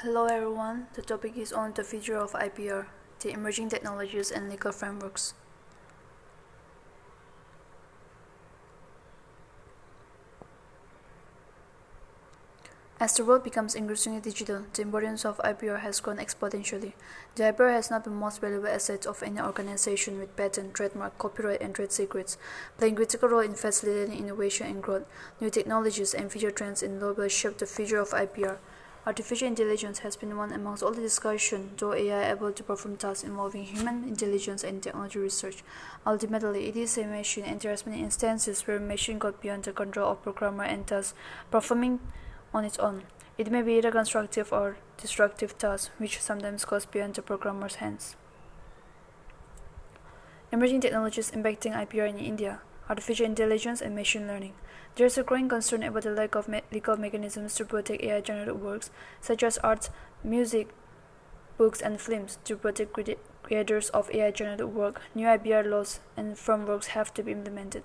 Hello everyone, the topic is on the future of IPR, the emerging technologies and legal frameworks. As the world becomes increasingly digital, the importance of IPR has grown exponentially. The IPR has now been the most valuable asset of any organization with patent, trademark, copyright, and trade secrets, playing a critical role in facilitating innovation and growth. New technologies and future trends in law will shape the future of IPR. Artificial intelligence has been one amongst all the discussion, though AI able to perform tasks involving human intelligence and technology research. Ultimately, it is a machine, and there are many instances where a machine got beyond the control of programmer and thus performing on its own. It may be either constructive or destructive tasks, which sometimes goes beyond the programmer's hands. Emerging technologies impacting IPR in India: artificial intelligence and machine learning. There is a growing concern about the lack of legal mechanisms to protect AI-generated works, such as art, music, books, and films, to protect creators of AI-generated work. New IPR laws and frameworks have to be implemented.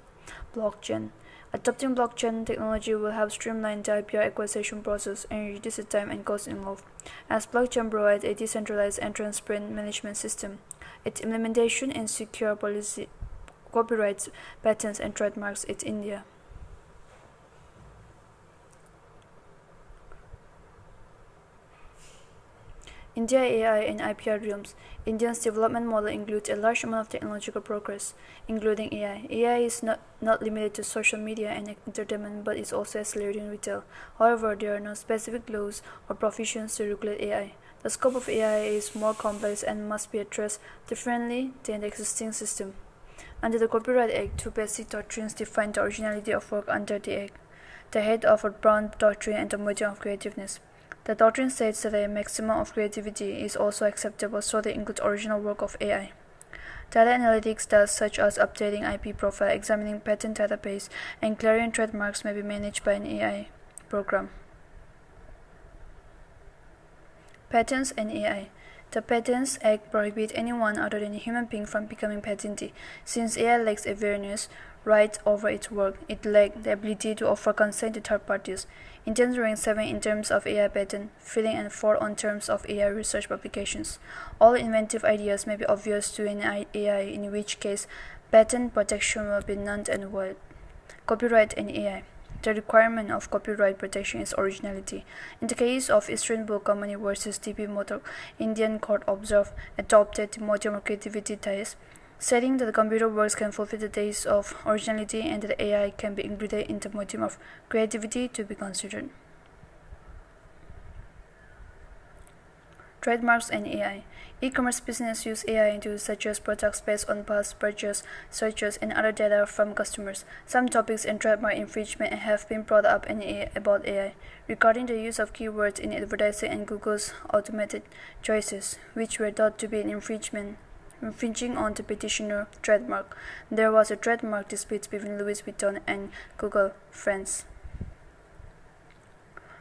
Blockchain. Adopting blockchain technology will help streamline the IPR acquisition process and reduce the time and cost involved, as blockchain provides a decentralized and transparent management system. Its implementation and secure policy copyrights, patents, and trademarks in India. India AI and IPR realms. India's development model includes a large amount of technological progress, including AI. AI is not limited to social media and entertainment, but is also accelerating retail. However, there are no specific laws or provisions to regulate AI. The scope of AI is more complex and must be addressed differently than the existing system. Under the Copyright Act, two basic doctrines define the originality of work under the Act: the head of a Brown doctrine and the median of creativeness. The doctrine states that a maximum of creativity is also acceptable, so they include original work of AI. Data analytics tasks such as updating IP profile, examining patent database, and clearing trademarks may be managed by an AI program. Patents and AI. The Patents Act prohibits anyone other than a human being from becoming patentee. Since AI lacks awareness right over its work, it lacks the ability to offer consent to third parties. Indians rank 7 in terms of AI patent, filling and 4 on terms of AI research publications. All inventive ideas may be obvious to an AI, in which case patent protection will be null and void. Copyright and AI. The requirement of copyright protection is originality. In the case of Eastern Book Company versus DB Motor, Indian court adopted the modium of creativity test, stating that the computer works can fulfill the taste of originality and that AI can be included in the modium of creativity to be considered. Trademarks and AI. E-commerce business use AI to suggest products based on past purchase, searches, and other data from customers. Some topics in trademark infringement have been brought up about AI, regarding the use of keywords in advertising and Google's automated choices, which were thought to be an infringing on the petitioner trademark. There was a trademark dispute between Louis Vuitton and Google France.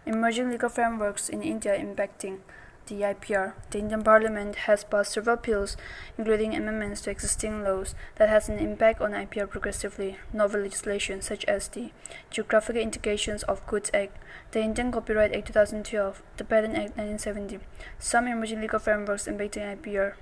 Emerging legal frameworks in India impacting the IPR. The Indian Parliament has passed several bills, including amendments to existing laws, that has an impact on IPR progressively. Novel legislation, such as the Geographical Indications of Goods Act, the Indian Copyright Act 2012, the Patent Act 1970. Some emerging legal frameworks impacting IPR.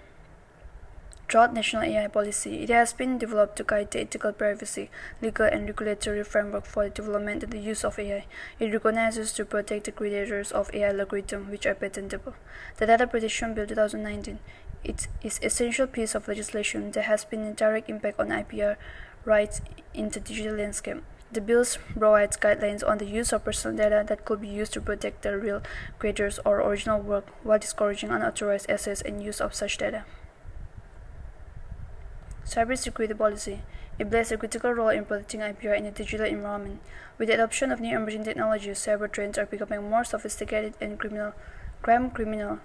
Throughout national AI policy, it has been developed to guide the ethical, privacy, legal, and regulatory framework for the development and the use of AI. It recognizes to protect the creators of AI algorithms which are patentable. The Data Protection Bill 2019 it is an essential piece of legislation that has been a direct impact on IPR rights in the digital landscape. The bill provides guidelines on the use of personal data that could be used to protect the real creators or original work while discouraging unauthorized access and use of such data. Cybersecurity policy. It plays a critical role in protecting IPR in a digital environment. With the adoption of new emerging technologies, cyber threats are becoming more sophisticated and cybercriminal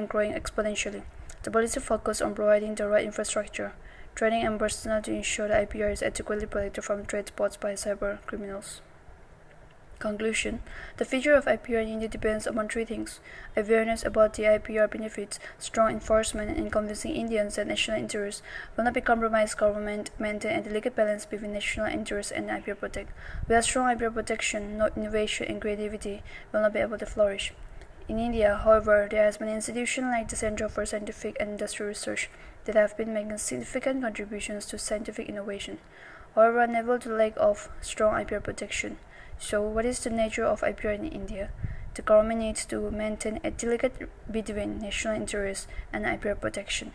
is growing exponentially. The policy focuses on providing the right infrastructure, training, and personnel to ensure the IPR is adequately protected from threats posed by cyber criminals. Conclusion. The future of IPR in India depends upon three things: awareness about the IPR benefits, strong enforcement, and convincing Indians that national interests will not be compromised, government maintain a delicate balance between national interests and IPR protect. Without strong IPR protection, no innovation and creativity will not be able to flourish. In India, however, there has been institutions like the Center for Scientific and Industrial Research that have been making significant contributions to scientific innovation, however unable to lack of strong IPR protection. So, what is the nature of IPR in India? The government needs to maintain a delicate between national interests and IPR protection.